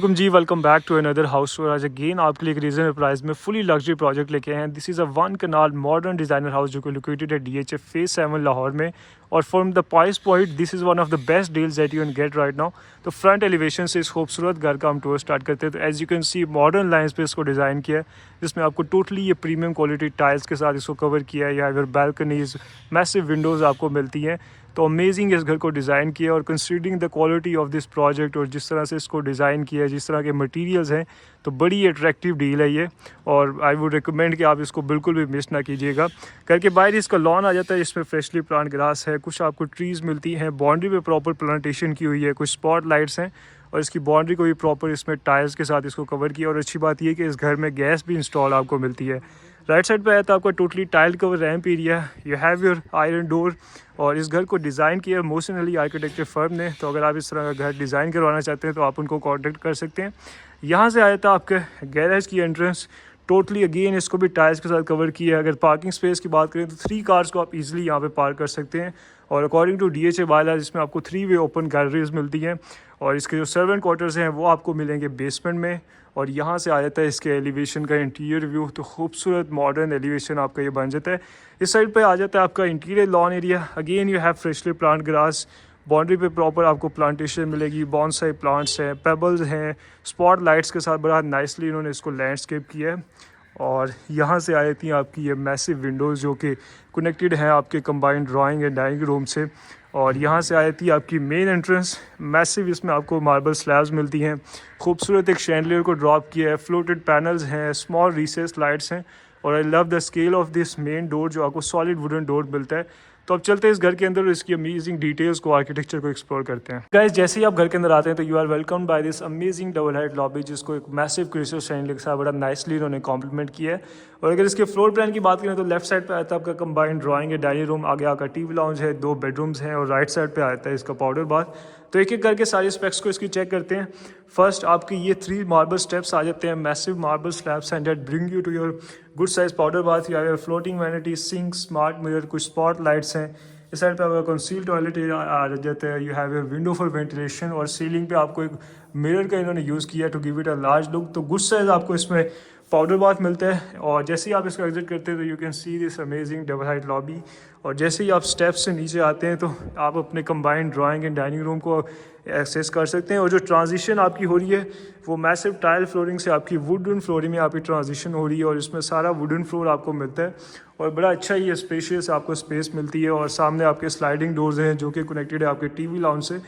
Welcome ji, welcome back to another house tour. आज again आपके लिए एक रीजनेबल प्राइस में फुली लग्जरी प्रोजेक्ट लेके आए हैं। This is a 1 kanal modern designer house जो कि लोकेटेड है DHF फेज 7 लाहौर में। और from the price point this is one of the best deals that you can get right now. तो फ्रंट एलिवेशन से इस खूबसूरत घर का हम टूर स्टार्ट करते हैं। तो as you can see modern lines पे इसको डिज़ाइन किया है, जिसमें आपको टोटली ये प्रीमियम क्वालिटी टाइल्स के साथ इसको कवर किया है। यहाँ पर बैल्कनीज, मैसिव विंडोज़ आपको मिलती हैं। तो अमेजिंग इस घर को डिज़ाइन किया और considering the quality of this project और जिस तरह से इसको डिज़ाइन किया है, जिस तरह के मटेरियल्स हैं, तो बड़ी अट्रैक्टिव डील है ये। और आई वुड रिकमेंड कि आप इसको बिल्कुल भी मिस ना कीजिएगा। घर के बाहर इसका लॉन आ जाता है, इसमें फ्रेशली प्लांट ग्रास है, कुछ आपको ट्रीज़ मिलती हैं, बाउंड्री पे प्रॉपर प्लांटेशन की हुई है, कुछ स्पॉट लाइट्स हैं और इसकी बाउंड्री को भी प्रॉपर इसमें टाइल्स के साथ इसको कवर किया। और अच्छी बात यह कि इस घर में गैस भी इंस्टॉल आपको मिलती है। राइट साइड पे आया तो आपका totally tile cover ramp area, you have your iron door. और इस घर को डिज़ाइन किया मोशनली आर्किटेक्चर फर्म ने। तो अगर आप इस तरह का घर डिज़ाइन करवाना चाहते हैं तो आप उनको कॉन्टेक्ट कर सकते हैं। यहाँ से आया था आपके गैरेज की एंट्रेंस, टोटली अगेन इसको भी टाइल्स के साथ कवर किया है। अगर पार्किंग स्पेस की बात करें तो 3 कार्स को आप इजीली यहाँ पे पार्क कर सकते हैं। और अकॉर्डिंग टू DHA बायलॉज इसमें आपको 3 वे ओपन गैलरीज मिलती हैं। और इसके जो सर्वेंट क्वार्टर्स हैं वो आपको मिलेंगे बेसमेंट में। और यहाँ से आ जाता है इसके एलिवेशन का इंटीरियर व्यू। तो खूबसूरत मॉडर्न एलिवेशन आपका ये बन जाता है। इस साइड पे आ जाता है आपका interior lawn area. Again you have freshly plant grass, boundary पे प्रॉपर आपको प्लांटेशन मिलेगी, बॉन्साई प्लांट्स हैं, पेबल्स हैं, स्पॉट लाइट्स के साथ बड़ा नाइसली इन्होंने इसको लैंडस्केप किया है। और यहाँ से आ जाती हैं आपकी ये मैसिव विंडोज़ जो कि कनेक्टेड हैं आपके combined drawing and dining room से। और यहाँ से आ जाती है आपकी मेन एंट्रेंस, मैसिव इसमें आपको मार्बल स्लैब्स मिलती हैं। खूबसूरत एक शैंडलियर को ड्रॉप किया है, फ्लोटेड पैनल्स हैं, स्मॉल रिसेस लाइट्स हैं। और I love the scale of this main door जो आपको सॉलिड वुडन डोर मिलता है। तो अब चलते हैं इस घर के अंदर और इसकी अमेजिंग डिटेल्स को, आर्किटेक्चर को एक्सप्लोर करते हैं। गाइस, जैसे ही आप घर के अंदर आते हैं तो you are welcome by this amazing double height lobby, जिसको एक मैसिव क्रिस्टल शैंडलियर के साथ बड़ा नाइसली इन्होंने कॉम्प्लीमेंट किया है। और अगर इसके फ्लोर प्लान की बात करें तो लेफ्ट साइड पे आता है आपका कंबाइंड ड्राइंग है, डाइनिंग रूम, आगे आपका टीवी लाउंज है, 2 बेडरूम्स हैं। और राइट साइड पे आता है इसका पाउडर बाथ। तो एक एक करके सारे स्पेक्स को इसकी चेक करते हैं। फर्स्ट आपके ये 3 मार्बल स्टेप्स आ जाते हैं, massive marble slabs and that bring you to your good size powder bath. या floating vanity, sink, smart mirror, कुछ स्पॉट लाइट्स हैं। इस साइड पे आपका कंसील टॉयलेट आ जाता है। You have a window for ventilation. और सीलिंग पे आपको एक मिरर का इन्होंने यूज़ किया to give it a large look. तो गुड साइज आपको इसमें पाउडर बाथ मिलता है। और जैसे ही आप इसको एग्जिट करते हैं तो you can see this amazing double height lobby. और जैसे ही आप स्टेप्स से नीचे आते हैं तो आप अपने combined drawing and dining room को एक्सेस कर सकते हैं। और जो ट्रांजिशन आपकी हो रही है वो मैसिव टाइल फ्लोरिंग से आपकी वुडन फ्लोरिंग में आपकी ट्रांजिशन हो रही है। और इसमें सारा वुडन फ्लोर आपको मिलता है और बड़ा अच्छा ये स्पेशियस आपको स्पेस मिलती है। और सामने आपके स्लाइडिंग डोर्स हैं जो कि कनेक्टेड है आपके टीवी लाउंज से।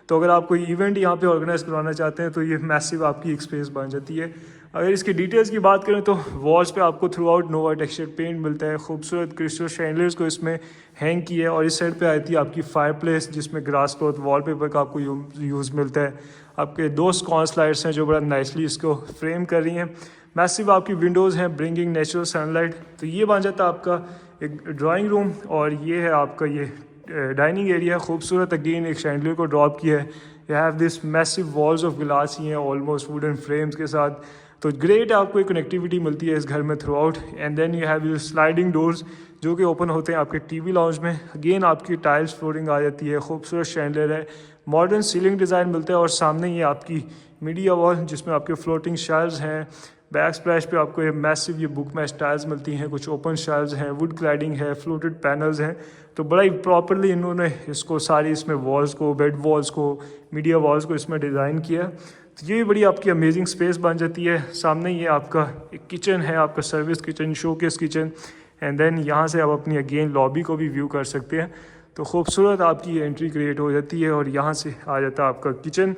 तो अगर आप कोई इवेंट यहाँ पे ऑर्गेनाइज करवाना चाहते हैं तो ये मैसिव आपकी एक स्पेस बन जाती है। अगर इसकी डिटेल्स की बात करें तो वॉल्स पे आपको थ्रू आउट नोवा टेक्सचर पेंट मिलता है। खूबसूरत क्रिस्टल शैंडलियर्स को इसमें हैंग किया है। और इस साइड पे आती है आपकी फायर प्लेस, जिसमें ग्रास क्लॉथ वॉलपेपर का आपको यूज़ मिलता है। आपके 2 स्कॉन्स लाइट्स हैं जो बड़ा नाइसली इसको फ्रेम कर रही हैं। मैसिव आपकी विंडोज़ हैं ब्रिंगिंग नेचुरल सनलाइट। तो ये बन जाता है आपका एक ड्राइंग रूम। और ये है आपका ये डाइनिंग एरिया। खूबसूरत अगेन एक शैंडलियर को ड्रॉप किया है। You have this massive walls of glass ही हैं ऑलमोस्ट वुडन फ्रेम्स के साथ। तो ग्रेट आपको एक कनेक्टिविटी मिलती है इस घर में throughout. And then you have your sliding doors जो कि ओपन होते हैं आपके टीवी लाउंज में। अगेन आपकी टाइल्स फ्लोरिंग आ जाती है, खूबसूरत शैंडलियर है, मॉडर्न सीलिंग डिज़ाइन मिलता है। और सामने ये आपकी मीडिया वॉल जिसमें आपके फ्लोटिंग शेल्व्स हैं। बैक स्प्लैश पे आपको ये मैसिव ये बुक मैच टाइल्स मिलती हैं, कुछ ओपन शेल्व्स हैं, वुड क्लैडिंग है, फ्लोटेड पैनल्स हैं। तो बड़ा ही प्रॉपरली इन्होंने इसको सारी इसमें वॉल्स को, बेड वॉल्स को, मीडिया वॉल्स को इसमें डिज़ाइन किया। तो ये बड़ी आपकी अमेजिंग स्पेस बन जाती है। सामने ये आपका एक किचन है, आपका service kitchen, showcase kitchen. And then यहाँ से आप अपनी अगेन लॉबी को भी व्यू कर सकते हैं। तो खूबसूरत आपकी एंट्री क्रिएट हो जाती है। और यहाँ से आ जाता है आपका किचन।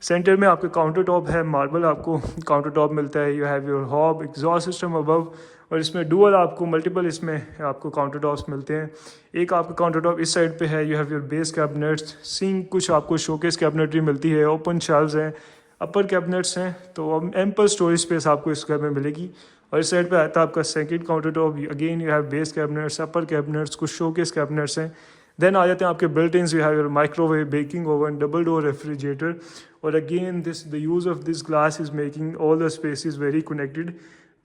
सेंटर में आपका काउंटर टॉप है, मार्बल आपको काउंटर टॉप मिलता है। You have your hob, exhaust system above. और इसमें डुअल आपको मल्टीपल इसमें आपको काउंटर टॉप्स मिलते हैं। एक आपका काउंटर टॉप इस साइड पे है। You have your base cabinets, sink, कुछ आपको शोकेस कैबिनेटरी मिलती है, ओपन शेल्व्स हैं, अपर कैबिनेट्स हैं। तो एम्पल स्टोरेज स्पेस आपको इस घर में मिलेगी। और इस साइड पे आता है आपका second counter top. Again you have base cabinets, upper cabinets, कुछ शोकेस कैबिनेट्स हैं। देन आ जाते हैं आपके built ins. You have your microwave, baking oven, double door refrigerator. और again the use of this glass is making all the spaces very connected.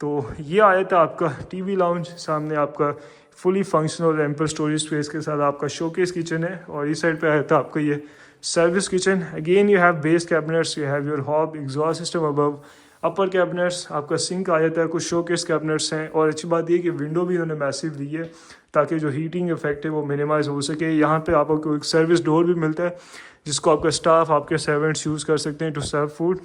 तो ये आया था आपका टीवी लाउंज। सामने आपका fully functional ample storage space के साथ आपका शोकेस किचन है। और इस साइड पे आया था आपका ये Service kitchen, again you have base cabinets, you have your hob, exhaust system above, upper cabinets, आपका सिंक आ जाता है, कुछ शोकेस कैबिनेट्स हैं। और अच्छी बात ये कि विंडो भी उन्होंने मैसिव दी है ताकि जो हीटिंग इफेक्ट है वो मिनिमाइज हो सके। यहाँ पे आपको एक सर्विस डोर भी मिलता है जिसको आपका स्टाफ, आपके सर्वेंट्स यूज़ कर सकते हैं टू सर्व फूड।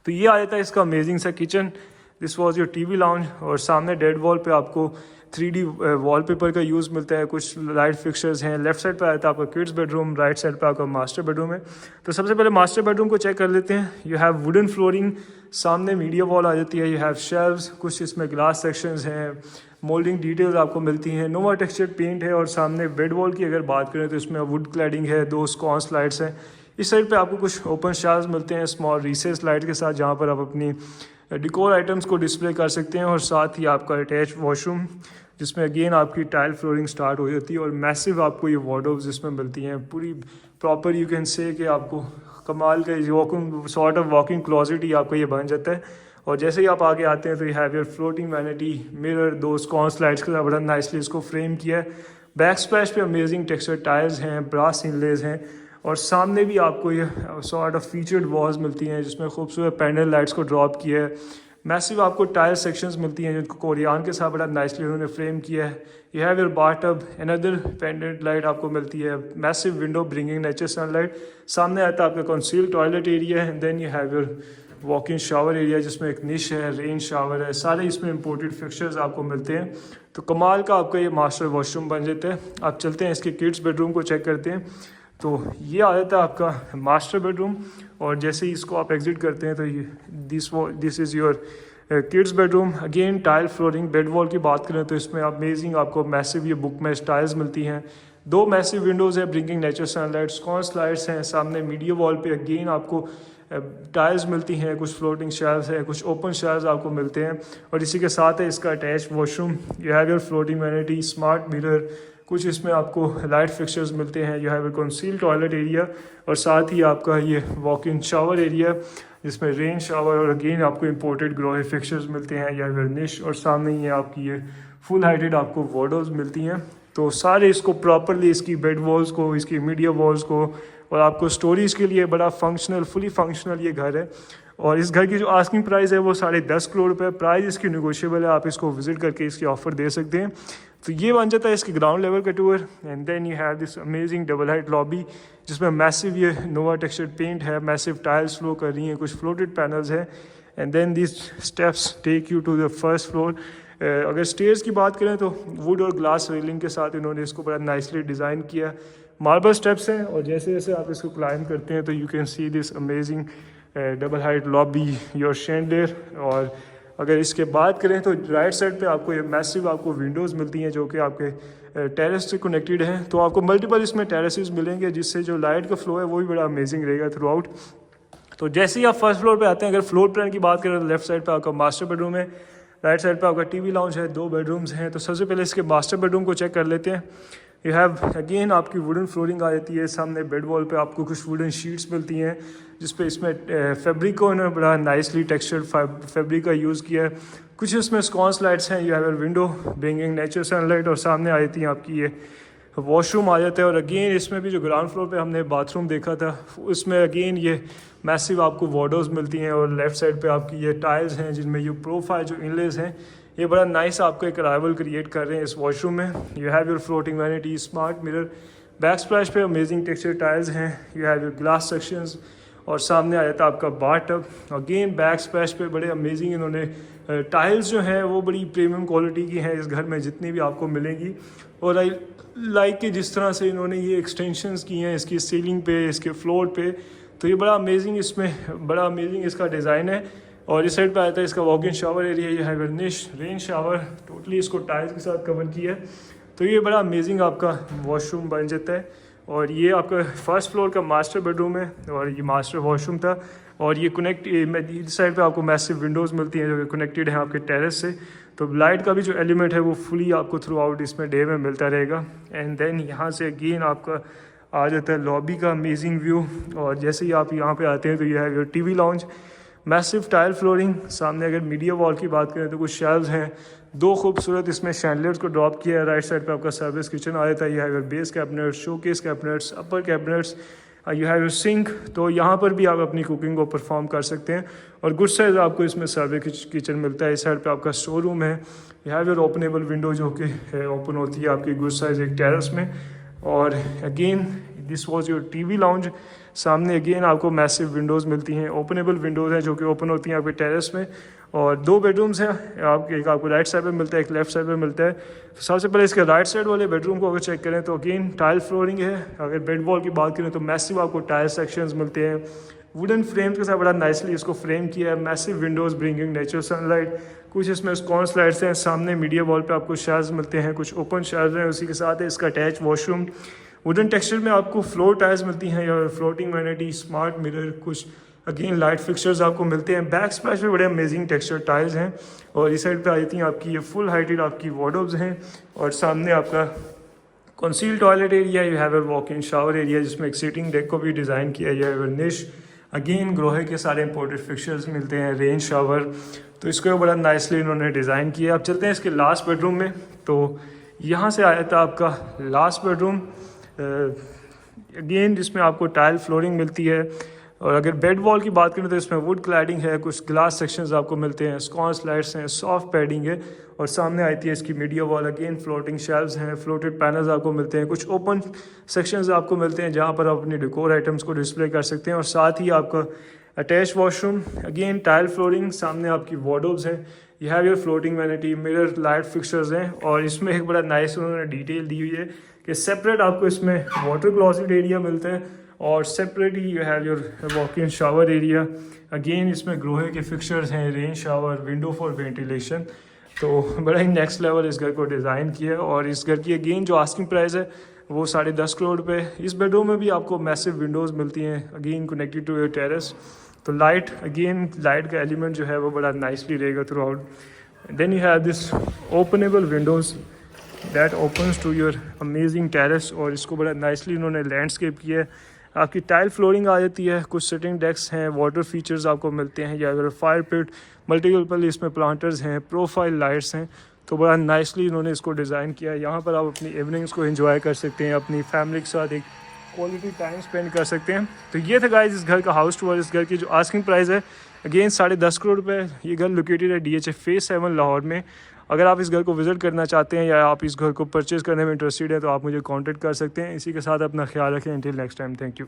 तो ये आ जाता है इसका अमेजिंग सा kitchen. This was your TV lounge. और सामने डेड वॉल पे आपको 3D वॉलपेपर का यूज़ मिलता है, कुछ लाइट फिक्सचर्स हैं। लेफ्ट साइड पे आता है आपका किड्स बेडरूम, राइट साइड पे आपका मास्टर बेडरूम है। तो सबसे पहले मास्टर बेडरूम को चेक कर लेते हैं। यू हैव वुडन फ्लोरिंग, सामने मीडिया वॉल आ जाती है, यू हैव शेल्व्स, कुछ इसमें ग्लास सेक्शंस हैं, मोल्डिंग डिटेल्स आपको मिलती हैं, नोवा टेक्सचर्ड पेंट है। और सामने बेड वॉल की अगर बात करें तो इसमें वुड क्लैडिंग है, 2 स्कॉन्स लाइट्स हैं। इस साइड पे आपको कुछ ओपन शार्स मिलते हैं स्मॉल रिसेस लाइट के साथ, जहाँ पर आप अपनी डिकोर आइटम्स को डिस्प्ले कर सकते हैं। और साथ ही आपका अटैच वॉशरूम जिसमें अगेन आपकी टाइल फ्लोरिंग स्टार्ट हो जाती है। और मैसिव आपको ये वार्डरोब्स इसमें मिलती हैं, पूरी प्रॉपर यू कैन से कि आपको कमाल का walking sort of walking closet ही आपका ये बन जाता है। और जैसे ही आप आगे आते हैं तो you have your floating vanity mirror, 2 sconce lights के साथ बड़ा नाइसली इसको फ्रेम किया है। बैक स्प्लैश पे अमेजिंग टेक्सचर टाइल्स हैं, ब्रास इनलेज हैं। और सामने भी आपको ये सॉर्ट ऑफ फीचर्ड वॉल्स मिलती हैं जिसमें खूबसूरत पैनल लाइट्स को ड्रॉप किया है। मैसिव आपको टाइल सेक्शंस मिलती हैं जिनको कोरियान के साथ बड़ा नाइसली उन्होंने फ्रेम किया है। You have your bathtub, another pendant light आपको मिलती है, massive window bringing nature sunlight. सामने आता है आपका कंसील टॉयलेट एरिया है। Then you have your walk in shower area जिसमें एक निश है, रेन शावर है, सारे इसमें इंपोर्टेड फिक्सचर्स आपको मिलते हैं। तो कमाल का आपका ये मास्टर वॉशरूम बन जाता है। आप चलते हैं इसके किड्स बेडरूम को चेक करते हैं। तो ये आ जाता है आपका मास्टर बेडरूम। और जैसे ही इसको आप एग्जिट करते हैं तो ये this is your kids bedroom. Again tile flooring. Bed wall की बात करें तो इसमें अमेजिंग आपको मैसिव ये बुक मैच टाइल्स मिलती हैं। 2 मैसिव विंडोज़ है bringing nature sunlight, scones lights हैं। सामने मीडिया वॉल पे अगेन आपको टाइल्स मिलती हैं, कुछ फ्लोटिंग शेल्व्स हैं, कुछ ओपन शेल्व्स आपको मिलते हैं। और इसी के साथ है इसका attach washroom. You have your floating vanity, smart mirror, कुछ इसमें आपको लाइट फिक्सचर्स मिलते हैं। You have A conceal toilet area और साथ ही आपका ये वॉक इन शावर एरिया जिसमें रेन शावर और अगेन आपको इंपोर्टेड ग्लोरी फिक्सचर्स मिलते हैं। यू हैव योर निश और सामने ही आपकी ये फुल हाइटेड आपको वार्डरोब्स मिलती हैं। तो सारे इसको प्रॉपरली इसकी बेड वॉल्स को, इसकी मीडिया वॉल्स को और आपको स्टोरेज के लिए बड़ा फंक्शनल, फुली फंक्शनल ये घर है। और इस घर की जो आस्किंग प्राइस है वो 10.5 करोड़ रुपये। प्राइस इसकी नेगोशिएबल है, आप इसको विजिट करके इसकी ऑफर दे सकते हैं। तो ये बन जाता है इसके ग्राउंड लेवल का tour. And then you have this amazing double height lobby जिसमें मैसिव ये नोवा टेक्सचर्ड पेंट है, मैसिव टाइल्स फ्लो कर रही हैं, कुछ फ्लोटेड पैनल्स हैं। And then this steps take you to the first floor. अगर स्टेयर्स की बात करें तो वुड और ग्लास रेलिंग के साथ इन्होंने इसको बड़ा नाइसली डिज़ाइन किया। मार्बल स्टेप्स हैं और जैसे जैसे आप इसको क्लाइंब करते हैं तो you can see this amazing double height lobby, your chandelier. और अगर इसके बात करें तो राइट साइड पे आपको ये मैसिव आपको विंडोज़ मिलती हैं जो कि आपके टेरेस से कनेक्टेड हैं। तो आपको मल्टीपल इसमें टेरेसेस मिलेंगे जिससे जो लाइट का फ्लो है वो भी बड़ा अमेजिंग रहेगा थ्रू आउट। तो जैसे ही आप फर्स्ट फ्लोर पे आते हैं, अगर फ्लोर प्लान की बात करें तो लेफ्ट साइड पे आपका मास्टर बेडरूम है, राइट साइड पे आपका टीवी लाउंज है, 2 बेडरूम्स हैं। तो सबसे पहले इसके मास्टर बेडरूम को चेक कर लेते हैं। यू हैव अगेन आपकी वुडन फ्लोरिंग आ जाती है। सामने बेड वॉल पे आपको कुछ वुडन शीट्स मिलती हैं जिस पे इसमें फैब्रिक को इन्होंने बड़ा नाइसली टेक्सचर्ड फैब्रिक का यूज़ किया है। कुछ इसमें स्कॉन्स लाइट्स हैं। You have your window bringing nature sunlight और सामने आ जाती है आपकी ये वॉशरूम आ जाता है। और अगेन इसमें भी जो ग्राउंड फ्लोर पे हमने बाथरूम देखा था उसमें अगेन ये मैसिव आपको वार्डरोब्स मिलती हैं। और लेफ़्ट साइड पे आपकी ये टाइल्स हैं जिनमें ये प्रोफाइल जो इनलेस हैं ये बड़ा नाइस आपको एक अराइवल क्रिएट कर रहे हैं इस वॉशरूम में। You have your floating vanity, smart mirror, back splash पे अमेजिंग टेक्सचर टाइल्स हैं। You have your glass sections और सामने आ जाता है आपका बाथटब। अगेन बैक स्प्लैश पे बड़े अमेजिंग इन्होंने टाइल्स जो हैं वो बड़ी प्रीमियम क्वालिटी की हैं इस घर में जितनी भी आपको मिलेंगी। और आई लाइक कि जिस तरह से इन्होंने ये एक्सटेंशंस की हैं इसकी सीलिंग पे, इसके फ्लोर पे, तो ये बड़ा अमेजिंग इसमें बड़ा अमेजिंग इसका डिज़ाइन है। और इस साइड पे आता है इसका वॉक इन शावर एरिया। ये है वर्निश रेन शावर, टोटली इसको टाइल्स के साथ कवर किया है। तो ये बड़ा अमेजिंग आपका वॉशरूम बन जाता है। और ये आपका फर्स्ट फ्लोर का मास्टर बेडरूम है और ये मास्टर वॉशरूम था। और ये कनेक्ट इस साइड पे आपको मैसिव विंडोज़ मिलती हैं जो कि कनेक्टेड है आपके टेरेस से। तो लाइट का भी जो एलिमेंट है वो फुली आपको थ्रू आउट इसमें डे में मिलता रहेगा। एंड देन यहाँ से अगेन आपका आ जाता है लॉबी का अमेजिंग व्यू। और जैसे ही आप यहाँ पे आते हैं तो ये है your TV lounge, massive tile flooring. सामने अगर मीडिया वॉल की बात करें तो कुछ शेल्व्स हैं, 2 खूबसूरत इसमें शैंडलियर्स को ड्रॉप किया है। राइट साइड पे आपका सर्विस किचन आ जाता है। ये है your base cabinets, showcase cabinets, upper cabinets. You have your sink, तो यहाँ पर भी आप अपनी कुकिंग को परफॉर्म कर सकते हैं। और गुड साइज आपको इसमें सर्वे किचन मिलता है। इस साइड पे आपका स्टोर रूम है। You have your openable window जो कि ओपन होती है आपकी गुड साइज एक टेरेस में। और again this was your TV lounge. सामने अगेन आपको मैसिव विंडोज़ मिलती हैं, ओपनेबल विंडोज़ हैं जो कि ओपन होती हैं आपके टेरेस में। और 2 बेडरूम्स हैं आपके, एक आपको राइट साइड पे मिलता है, एक लेफ्ट साइड पे मिलता है। तो सबसे पहले इसके राइट साइड वाले बेडरूम को अगर चेक करें तो अगेन टाइल फ्लोरिंग है। अगर बेड वॉल की बात करें तो मैसिव आपको टाइल सेक्शंस मिलते हैं। वुडन फ्रेम्स के साथ बड़ा नाइसली इसको फ्रेम किया है। Massive Windows bringing natural sunlight. कुछ इसमें स्कॉन स्लाइड्स हैं। सामने मीडिया वॉल पे आपको शेल्व्स मिलते हैं, कुछ ओपन शेल्व्स हैं। उसी के साथ है इसका अटैच वॉशरूम। वुडन टेक्सचर में आपको फ्लोर टाइल्स मिलती हैं या फ्लोटिंग वैनिटी, स्मार्ट मिरर, कुछ अगेन लाइट फिक्सचर्स आपको मिलते हैं। बैक स्प्लैश में बड़े अमेजिंग टेक्सचर टाइल्स हैं। और इस साइड पे आई थी आपकी ये फुल हाइटेड आपकी वार्डरोब्स हैं। और सामने आपका conceal toilet area. You have a walk in shower area जिसमें एक सीटिंग डेक को भी डिज़ाइन किया गया है। निश अगेन ग्रोहे के सारे इंपोर्टेड फिक्सचर्स मिलते हैं। रेन शावर, तो इसको बड़ा नाइसली इन्होंने डिज़ाइन किया। अब चलते हैं इसके लास्ट बेडरूम में। तो यहाँ से आया था आपका लास्ट बेडरूम अगेन जिसमें आपको टाइल फ्लोरिंग मिलती है। और अगर बेड वॉल की बात करें तो इसमें वुड क्लैडिंग है, कुछ ग्लास सेक्शंस आपको मिलते हैं, स्कॉन स्लाइड्स हैं, सॉफ्ट पैडिंग है। और सामने आती है इसकी media wall. Again floating shelves हैं, फ्लोटेड पैनल्स आपको मिलते हैं, कुछ ओपन सेक्शंस आपको मिलते हैं जहाँ पर आप अपनी डेकोर आइटम्स को डिस्प्ले कर सकते हैं। और साथ ही आपका attach washroom, again tile flooring, सामने आपकी वार्डरोब्स हैं। You have your floating vanity, mirror, light fixtures हैं। और इसमें एक बड़ा नाइस उन्होंने डिटेल दी हुई है कि सेपरेट आपको इसमें वाटर क्लोजेट एरिया मिलता है और separate he you have your walk in shower area. Again इसमें ग्रोहे के फिक्सचर्स हैं, rain shower, window for ventilation. तो बड़ा ही नेक्स्ट लेवल इस घर को डिज़ाइन किया है। और इस घर की अगेन जो आस्किंग प्राइस है वो 10.5 करोड़ रुपये। इस बेडरूम में भी आपको मैसिव विंडोज़ मिलती हैं, again connected to your terrace. तो लाइट, अगेन लाइट का एलिमेंट जो है वो बड़ा नाइसली रहेगा throughout. Then you have this openable windows that opens to your amazing terrace. और इसको बड़ा नाइसली इन्होंने लैंडस्केप किया है। आपकी टाइल फ्लोरिंग आ जाती है, कुछ सिटिंग डेस्क हैं, वाटर फीचर्स आपको मिलते हैं, या अगर फायर पिट, मल्टीपल इसमें प्लांटर्स हैं, प्रोफाइल लाइट्स हैं। तो बड़ा नाइसली इन्होंने इसको डिज़ाइन किया है। यहाँ पर आप अपनी इवनिंग्स को एंजॉय कर सकते हैं, अपनी फैमिली के साथ एक क्वालिटी टाइम स्पेंड कर सकते हैं। तो ये था गाइस इस घर का हाउस टूर। इस घर की जो आस्किंग प्राइस है अगेन 10.5 करोड़ रुपये। ये घर लोकेटेड है DHA फेज़ 7 लाहौर में। अगर आप इस घर को विज़िट करना चाहते हैं या आप इस घर को परचेज़ करने में इंटरेस्टेड हैं तो आप मुझे कॉन्टैक्ट कर सकते हैं। इसी के साथ अपना ख्याल रखें। Until next time, thank you.